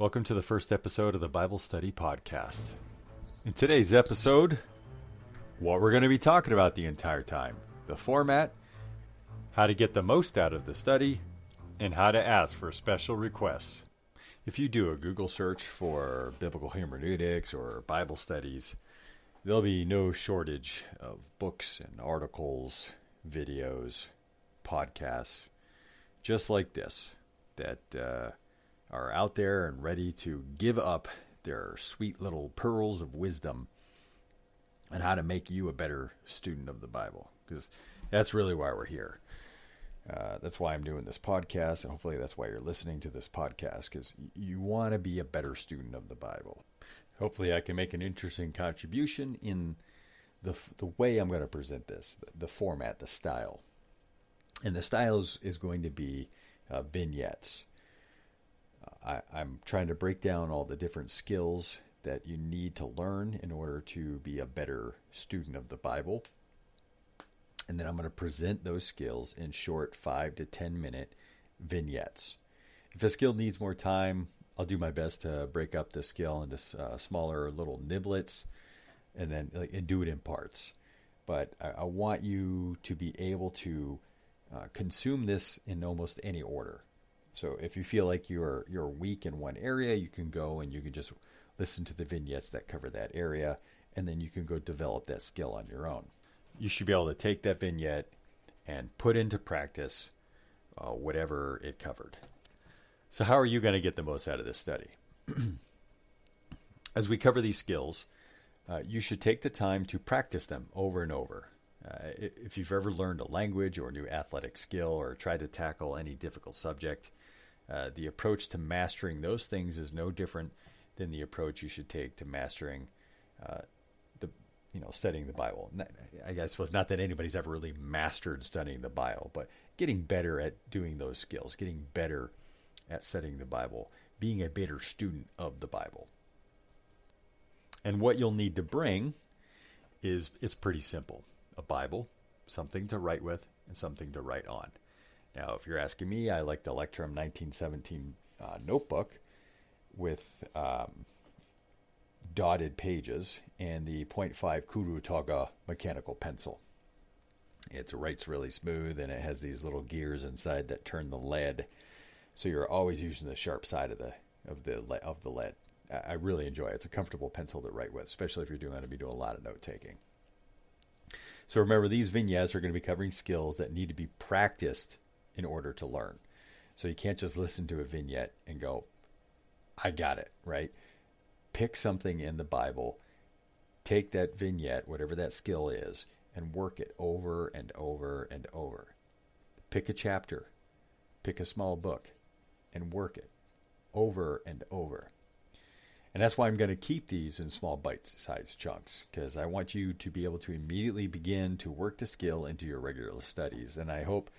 Welcome to the first episode of the Bible Study Podcast. In today's episode, what we're going to be talking about the entire time, the format, how to get the most out of the study, and how to ask for special requests. If you do a Google search for biblical hermeneutics or Bible studies, there'll be no shortage of books and articles, videos, podcasts, just like this, that are out there and ready to give up their sweet little pearls of wisdom on how to make you a better student of the Bible. Because that's really why we're here. That's why I'm doing this podcast, and hopefully that's why you're listening to this podcast, because you want to be a better student of the Bible. Hopefully I can make an interesting contribution in the way I'm going to present this, the format, the style. And the style is going to be vignettes. I'm trying to break down all the different skills that you need to learn in order to be a better student of the Bible. And then I'm going to present those skills in short 5 to 10 minute vignettes. If a skill needs more time, I'll do my best to break up the skill into smaller little niblets and do it in parts. But I want you to be able to consume this in almost any order. So if you feel like you're weak in one area, you can go and you can just listen to the vignettes that cover that area, and then you can go develop that skill on your own. You should be able to take that vignette and put into practice whatever it covered. So how are you going to get the most out of this study? As we cover these skills, you should take the time to practice them over and over. If you've ever learned a language or a new athletic skill or tried to tackle any difficult subject, the approach to mastering those things is no different than the approach you should take to mastering studying the Bible. I suppose not that anybody's ever really mastered studying the Bible, but getting better at doing those skills, getting better at studying the Bible, being a better student of the Bible. And what you'll need to bring is pretty simple. A Bible, something to write with, and something to write on. Now, if you're asking me, I like the Lectrum 1917 notebook with dotted pages and the .5 Kuru-Toga mechanical pencil. It writes really smooth, and it has these little gears inside that turn the lead, so you're always using the sharp side of the lead. I really enjoy it. It's a comfortable pencil to write with, especially if you're going to be doing a lot of note taking. So remember, these vignettes are going to be covering skills that need to be practiced in order to learn. So you can't just listen to a vignette and go, I got it, right? Pick something in the Bible, take that vignette, whatever that skill is, and work it over and over and over. Pick a chapter, pick a small book, and work it over and over. And that's why I'm going to keep these in small bite-sized chunks, because I want you to be able to immediately begin to work the skill into your regular studies. And I hope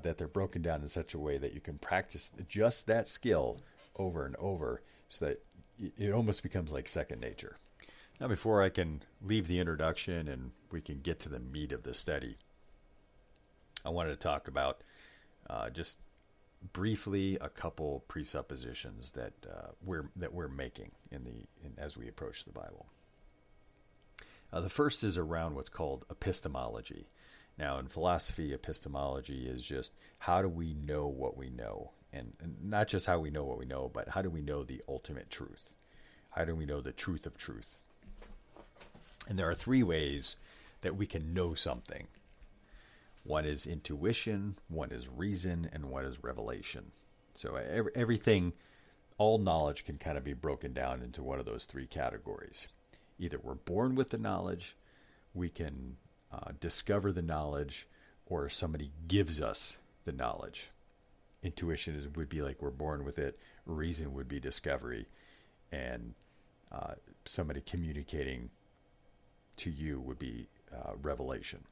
that they're broken down in such a way that you can practice just that skill over and over so that it almost becomes like second nature. Now, before I can leave the introduction and we can get to the meat of the study, I wanted to talk about just briefly a couple presuppositions that we're making as we approach the Bible. The first is around what's called epistemology. Now, in philosophy, epistemology is just how do we know what we know, and not just how we know what we know, but how do we know the ultimate truth? How do we know the truth of truth? And there are 3 ways that we can know something. One is intuition, one is reason, and one is revelation. So everything, all knowledge can kind of be broken down into one of those 3 categories. Either we're born with the knowledge, we can discover the knowledge, or somebody gives us the knowledge. Intuition would be like we're born with it. Reason would be discovery. And somebody communicating to you would be revelation.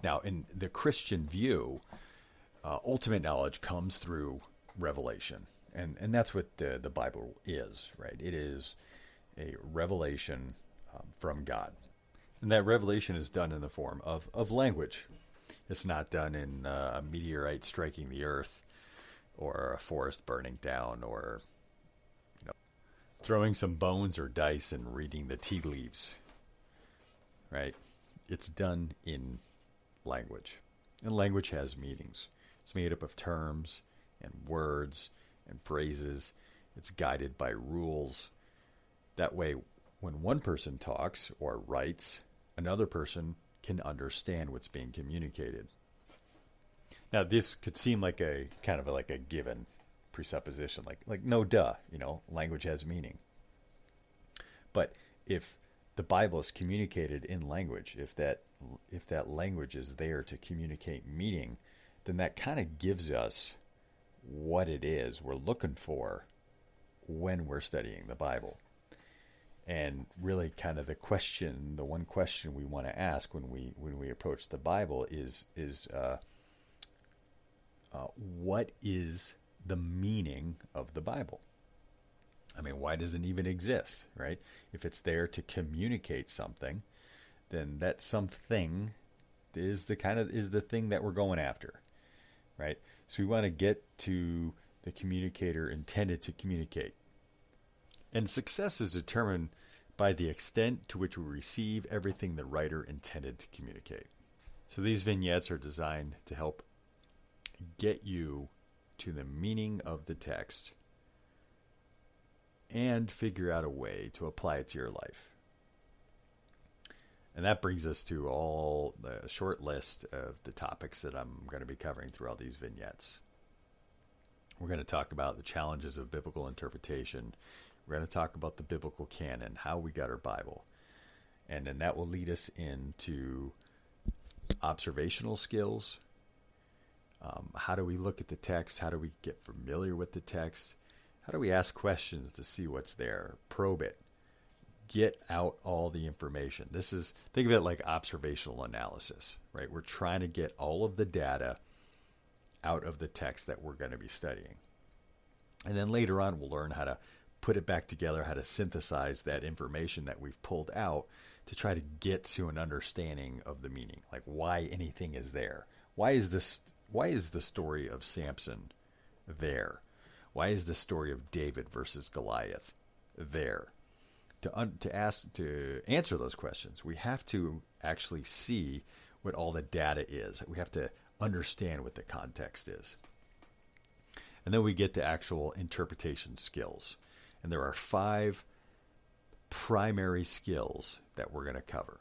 Now, in the Christian view, ultimate knowledge comes through revelation. And that's what the Bible is, right? It is a revelation from God. And that revelation is done in the form of language. It's not done in a meteorite striking the earth or a forest burning down or throwing some bones or dice and reading the tea leaves, right? It's done in language. And language has meanings. It's made up of terms and words and phrases. It's guided by rules. That way, when one person talks or writes, another person can understand what's being communicated. Now, this could seem like a kind of like a given presupposition, like no duh, language has meaning. But if the Bible is communicated in language, if that language is there to communicate meaning, then that kind of gives us what it is we're looking for when we're studying the Bible. And really kind of the one question we want to ask when we approach the Bible is what is the meaning of the Bible? I mean, why does it even exist, right? If it's there to communicate something, then that something is the thing that we're going after, right? So we want to get to the communicator intended to communicate. And success is determined by the extent to which we receive everything the writer intended to communicate. So these vignettes are designed to help get you to the meaning of the text and figure out a way to apply it to your life. And that brings us to all the short list of the topics that I'm going to be covering through all these vignettes. We're going to talk about the challenges of biblical interpretation. We're going to talk about the biblical canon, how we got our Bible. And then that will lead us into observational skills. How do we look at the text? How do we get familiar with the text? How do we ask questions to see what's there? Probe it. Get out all the information. Think of it like observational analysis, right? We're trying to get all of the data out of the text that we're going to be studying. And then later on, we'll learn how to put it back together, how to synthesize that information that we've pulled out to try to get to an understanding of the meaning, like why anything is there. Why is the story of Samson there? Why is the story of David versus Goliath there? To answer those questions, we have to actually see what all the data is. We have to understand what the context is. And then we get to actual interpretation skills. And there are 5 primary skills that we're going to cover: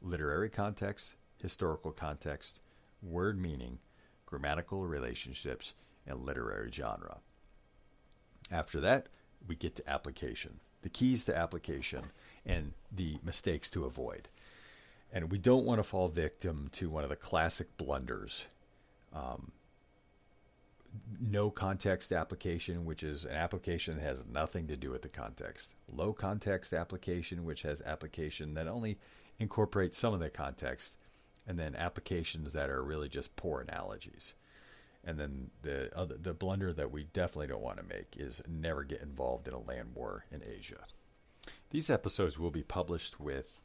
literary context, historical context, word meaning, grammatical relationships, and literary genre. After that, we get to application, the keys to application, and the mistakes to avoid. And we don't want to fall victim to one of the classic blunders. No context application, which is an application that has nothing to do with the context. Low context application, which has application that only incorporates some of the context. And then applications that are really just poor analogies. And then the blunder that we definitely don't want to make is never get involved in a land war in Asia. These episodes will be published with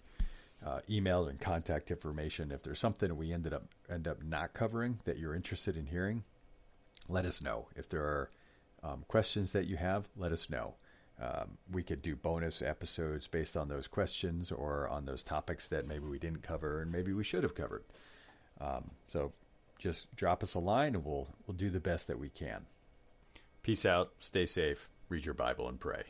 email and contact information. If there's something we end up not covering that you're interested in hearing, let us know. If there are questions that you have, let us know. We could do bonus episodes based on those questions or on those topics that maybe we didn't cover and maybe we should have covered. So just drop us a line and we'll do the best that we can. Peace out. Stay safe. Read your Bible and pray.